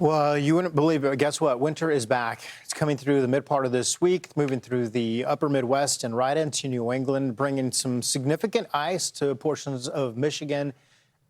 Well, you wouldn't believe it, but guess what? Winter is back. It's coming through the mid part of this week, moving through the upper Midwest and right into New England, bringing some significant ice to portions of Michigan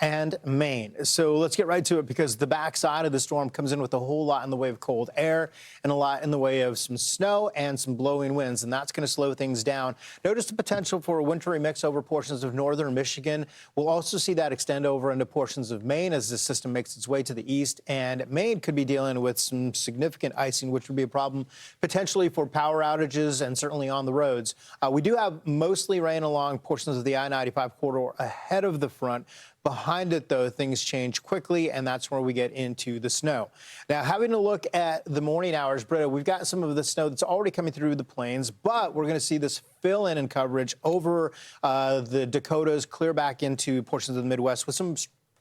and Maine. So let's get right to it because the backside of the storm comes in with a whole lot in the way of cold air and a lot in the way of some snow and some blowing winds, and that's going to slow things down. Notice the potential for a wintry mix over portions of northern Michigan. We'll also see that extend over into portions of Maine as the system makes its way to the east, and Maine could be dealing with some significant icing, which would be a problem potentially for power outages and certainly on the roads. We do have mostly rain along portions of the I-95 corridor ahead of the front. Behind it, though, things change quickly, and that's where we get into the snow. Now, having a look at the morning hours, Britta, we've got some of the snow that's already coming through the plains, but we're going to see this fill in coverage over the Dakotas, clear back into portions of the Midwest with some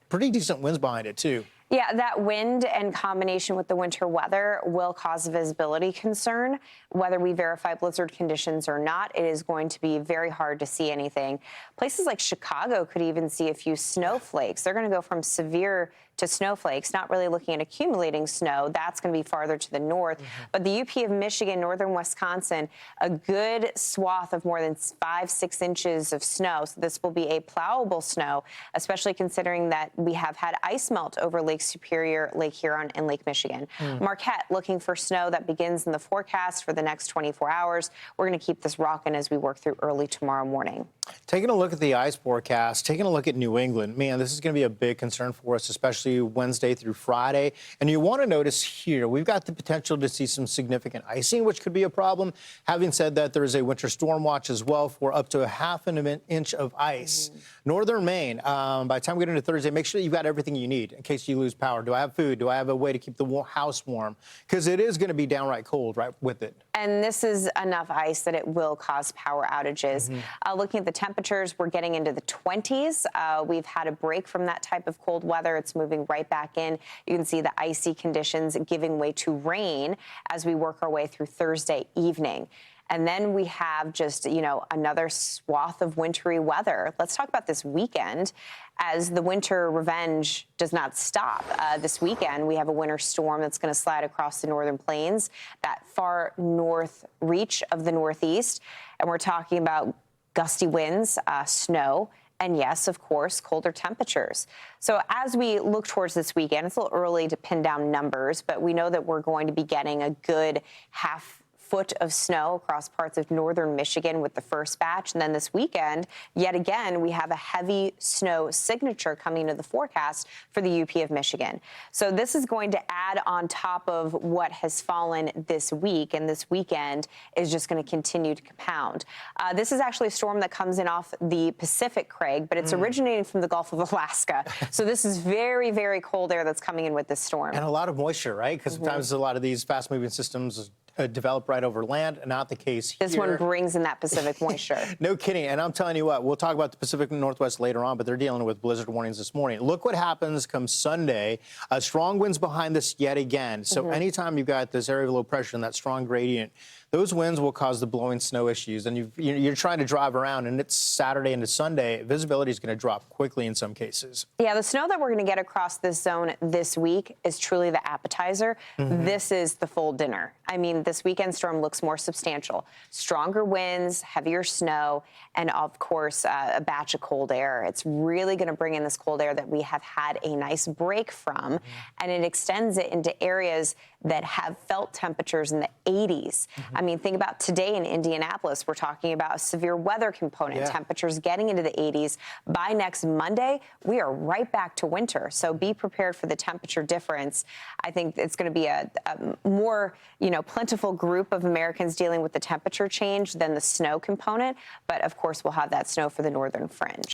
pretty decent winds behind it, too. Yeah, that wind and combination with the winter weather will cause a visibility concern. Whether we verify blizzard conditions or not, it is going to be very hard to see anything. Places like Chicago could even see a few snowflakes. They're going to go from severe to snowflakes, not really looking at accumulating snow. That's going to be farther to the north. But the UP of Michigan, northern Wisconsin, a good swath of more than 5-6 inches of snow. So this will be a plowable snow, especially considering that we have had ice melt over Lake Superior, Lake Huron, and Lake Michigan. Marquette looking for snow that begins in the forecast for the next 24 hours. We're going to keep this rocking as we work through early tomorrow morning. Taking a look at the ice forecast, taking a look at New England, man, this is going to be a big concern for us, especially Wednesday through Friday. And you want to notice here, we've got the potential to see some significant icing, which could be a problem. Having said that, there is a winter storm watch as well for up to a half an inch of ice. Northern Maine, by the time we get into Thursday, make sure you've got everything you need in case you lose power. Do I have food? Do I have a way to keep the house warm? Because it is going to be downright cold right with it. And this is enough ice that it will cause power outages. Looking at the temperatures, we're getting into the 20s. We've had a break from that type of cold weather. It's moving right back in. You can see the icy conditions giving way to rain as we work our way through Thursday evening. And then we have just, another swath of wintry weather. Let's talk about this weekend as the winter revenge does not stop. This weekend, we have a winter storm that's going to slide across the northern plains, that far north reach of the Northeast. And we're talking about gusty winds, snow, and yes, of course, colder temperatures. So as we look towards this weekend, it's a little early to pin down numbers, but we know that we're going to be getting a good half foot of snow across parts of northern Michigan with the first batch. And then this weekend, yet again, we have a heavy snow signature coming into the forecast for the UP of Michigan. So this is going to add on top of what has fallen this week, and this weekend is just going to continue to compound. This is actually a storm that comes in off the Pacific, Craig, but it's originating from the Gulf of Alaska. So this is very, very cold air that's coming in with this storm. And a lot of moisture, right? Because sometimes a lot of these fast-moving systems develop right over land, not the case here. This one brings in that Pacific moisture. No kidding. And I'm telling you what, we'll talk about the Pacific Northwest later on, but they're dealing with blizzard warnings this morning. Look what happens come Sunday. Strong winds behind this yet again. So anytime you've got this area of low pressure and that strong gradient, those winds will cause the blowing snow issues. And you're trying to drive around, and it's Saturday into Sunday. Visibility is going to drop quickly in some cases. Yeah, the snow that we're going to get across this zone this week is truly the appetizer. This is the full dinner. I mean, this weekend storm looks more substantial. Stronger winds, heavier snow, and of course, a batch of cold air. It's really going to bring in this cold air that we have had a nice break from, and it extends it into areas that have felt temperatures in the 80s. I mean, think about today in Indianapolis. We're talking about a severe weather component, temperatures getting into the 80s. By next Monday, we are right back to winter. So be prepared for the temperature difference. I think it's going to be a more, plentiful group of Americans dealing with the temperature change than the snow component. But of course, we'll have that snow for the northern fringe.